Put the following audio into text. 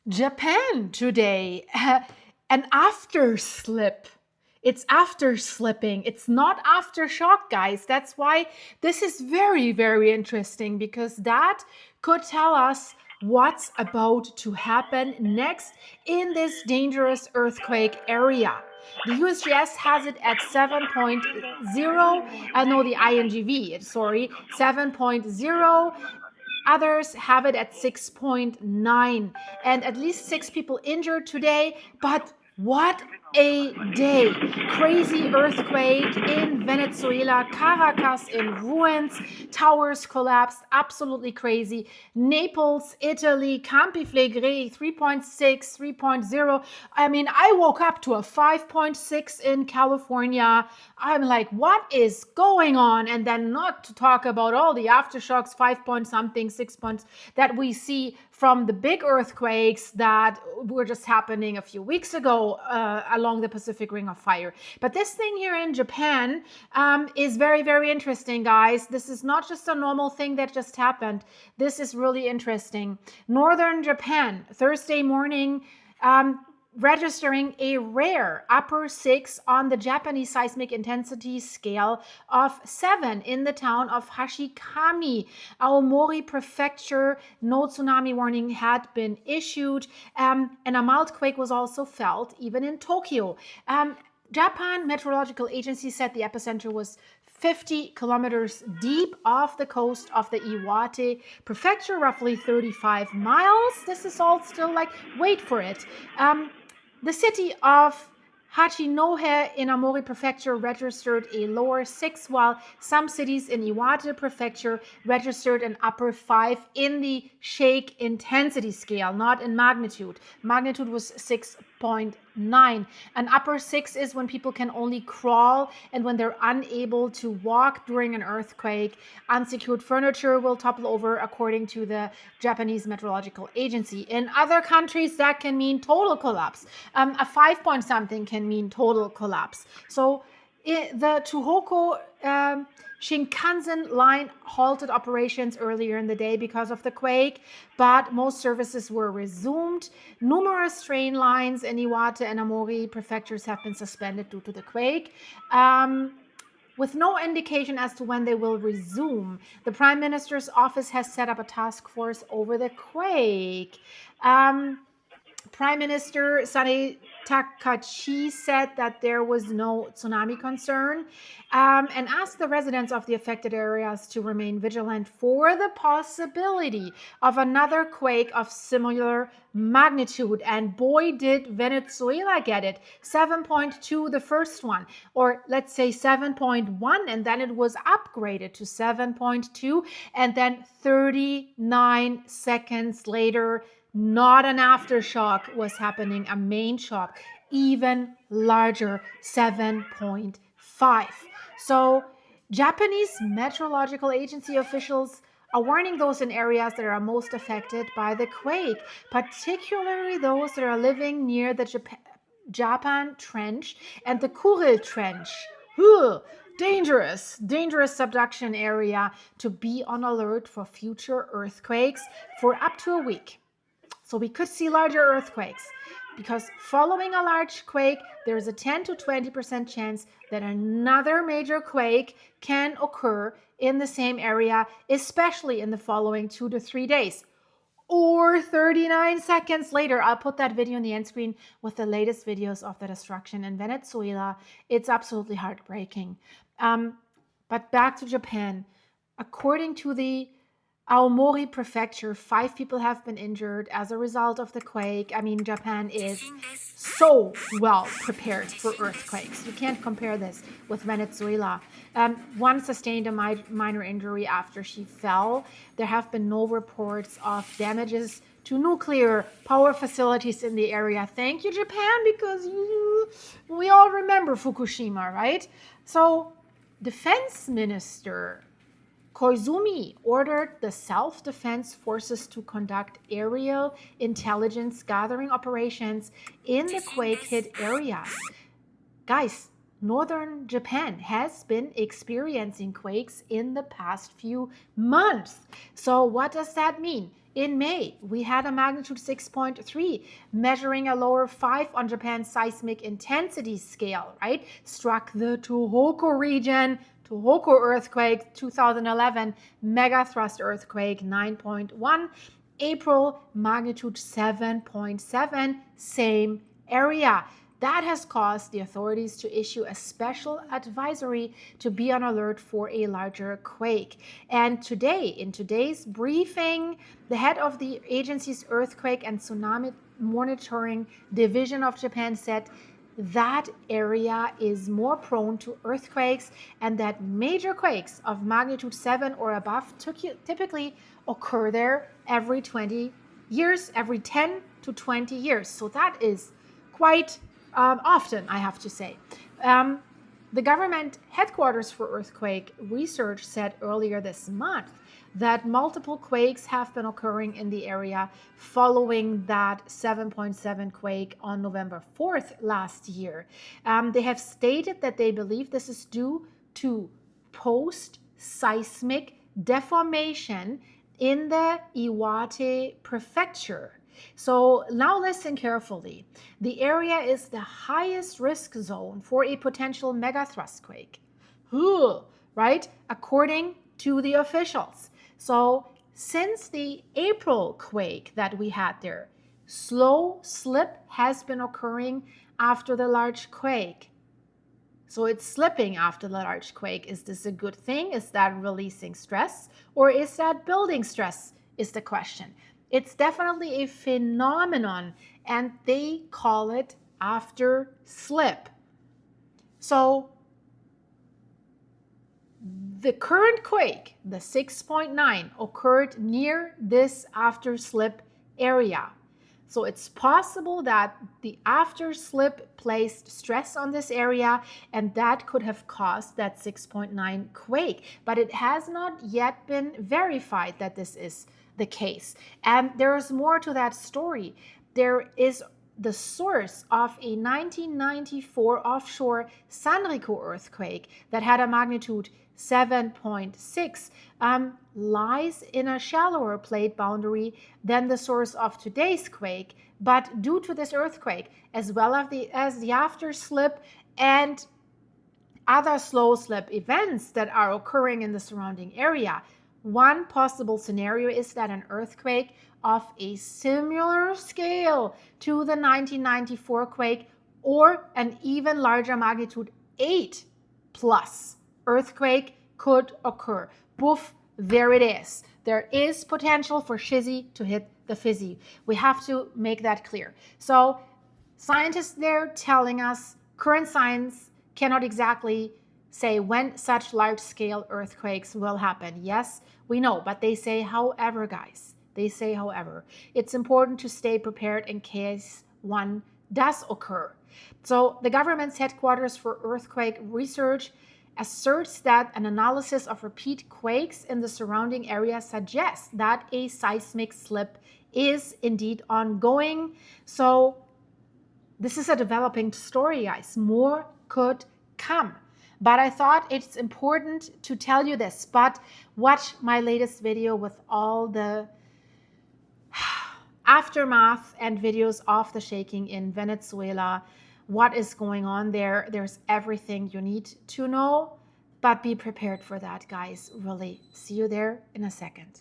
Japan today, an after slip. It's after slipping. It's not aftershock, guys. That's why this is very, very interesting because that could tell us what's about to happen next in this dangerous earthquake area. The USGS has it at 7.0. No, the INGV, sorry, 7.0. Others have it at 6.9, and at least 6 people injured today. But what a day! Crazy earthquake in Venezuela, Caracas in ruins, towers collapsed, absolutely crazy. Naples, Italy, Campi Flegrei, 3.6, 3.0. I mean, I woke up to a 5.6 in California. I'm like, what is going on? And then not to talk about all the aftershocks, 5 point something, 6 points that we see from the big earthquakes that were just happening a few weeks ago along the Pacific Ring of Fire. But this thing here in Japan is very, very interesting, guys. This is not just a normal thing that just happened. This is really interesting. Northern Japan, Thursday morning, registering a rare upper 6 on the Japanese seismic intensity scale of 7 in the town of Hashikami, Aomori Prefecture. No tsunami warning had been issued, and a mild quake was also felt even in Tokyo. Japan Meteorological Agency said the epicenter was 50 kilometers deep off the coast of the Iwake Prefecture, roughly 35 miles. This is all still like, wait for it. The city of Hachinohe in Aomori Prefecture registered a lower 6, while some cities in Iwate Prefecture registered an upper 5 in the shake intensity scale, not in magnitude. Magnitude was 6.9. An upper 6 is when people can only crawl and when they're unable to walk during an earthquake. Unsecured furniture will topple over, according to the Japanese Meteorological Agency. In other countries, that can mean total collapse. A 5 point something can mean total collapse. So the Tohoku Shinkansen line halted operations earlier in the day because of the quake, but most services were resumed. Numerous train lines in Iwate and Aomori prefectures have been suspended due to the quake. With no indication as to when they will resume. The Prime Minister's office has set up a task force over the quake. Prime Minister Sane Takachi said that there was no tsunami concern and asked the residents of the affected areas to remain vigilant for the possibility of another quake of similar magnitude. And boy, did Venezuela get it. 7.2, the first one, or let's say 7.1, and then it was upgraded to 7.2, and then 39 seconds later, not an aftershock was happening, a main shock, even larger, 7.5. So Japanese Meteorological Agency officials are warning those in areas that are most affected by the quake, particularly those that are living near the Japan Trench and the Kuril Trench. Dangerous subduction area, to be on alert for future earthquakes for up to a week. So we could see larger earthquakes because following a large quake, there's a 10 to 20% chance that another major quake can occur in the same area, especially in the following 2 to 3 days. Or 39 seconds later. I'll put that video on the end screen with the latest videos of the destruction in Venezuela. It's absolutely heartbreaking. But back to Japan. According to the Aomori Prefecture, 5 people have been injured as a result of the quake. I mean, Japan is so well prepared for earthquakes. You can't compare this with Venezuela. One sustained a minor injury after she fell. There have been no reports of damages to nuclear power facilities in the area. Thank you, Japan, because we all remember Fukushima, right? So, Defense Minister Koizumi ordered the self-defense forces to conduct aerial intelligence gathering operations in the quake-hit areas. Guys, northern Japan has been experiencing quakes in the past few months. So what does that mean? In May, we had a magnitude 6.3, measuring a lower 5 on Japan's seismic intensity scale, right? Struck the Tohoku region, Tohoku earthquake, 2011, mega thrust earthquake, 9.1. April, magnitude 7.7, same area. That has caused the authorities to issue a special advisory to be on alert for a larger quake. And today, in today's briefing, the head of the agency's earthquake and tsunami monitoring division of Japan said that area is more prone to earthquakes and that major quakes of magnitude 7 or above typically occur there every 20 years, every 10 to 20 years. So that is quite often, I have to say. The government headquarters for earthquake research said earlier this month that multiple quakes have been occurring in the area following that 7.7 quake on November 4th last year. They have stated that they believe this is due to post-seismic deformation in the Iwake prefecture. So now listen carefully. The area is the highest risk zone for a potential megathrust quake, right? According to the officials. So since the April quake that we had there, slow slip has been occurring after the large quake. So it's slipping after the large quake. Is this a good thing? Is that releasing stress? Or is that building stress is the question. It's definitely a phenomenon, and they call it after slip. So the current quake, the 6.9, occurred near this after slip area. So it's possible that the after slip placed stress on this area, and that could have caused that 6.9 quake. But it has not yet been verified that this is the case. And there is more to that story. There is the source of a 1994 offshore Sanriku earthquake that had a magnitude 7.6, lies in a shallower plate boundary than the source of today's quake. But due to this earthquake, as well as the after slip and other slow slip events that are occurring in the surrounding area, one possible scenario is that an earthquake of a similar scale to the 1994 quake or an even larger magnitude 8 plus earthquake could occur. Boof, there it is. There is potential for shizzy to hit the fizzy. We have to make that clear. So scientists there telling us current science cannot exactly say when such large-scale earthquakes will happen. Yes, we know, but they say, however, guys, they say, however, it's important to stay prepared in case one does occur. So the government's headquarters for earthquake research asserts that an analysis of repeat quakes in the surrounding area suggests that a seismic slip is indeed ongoing. So this is a developing story, guys. More could come. But I thought it's important to tell you this. But watch my latest video with all the aftermath and videos of the shaking in Venezuela. What is going on there? There's everything you need to know. But be prepared for that, guys. Really. See you there in a second.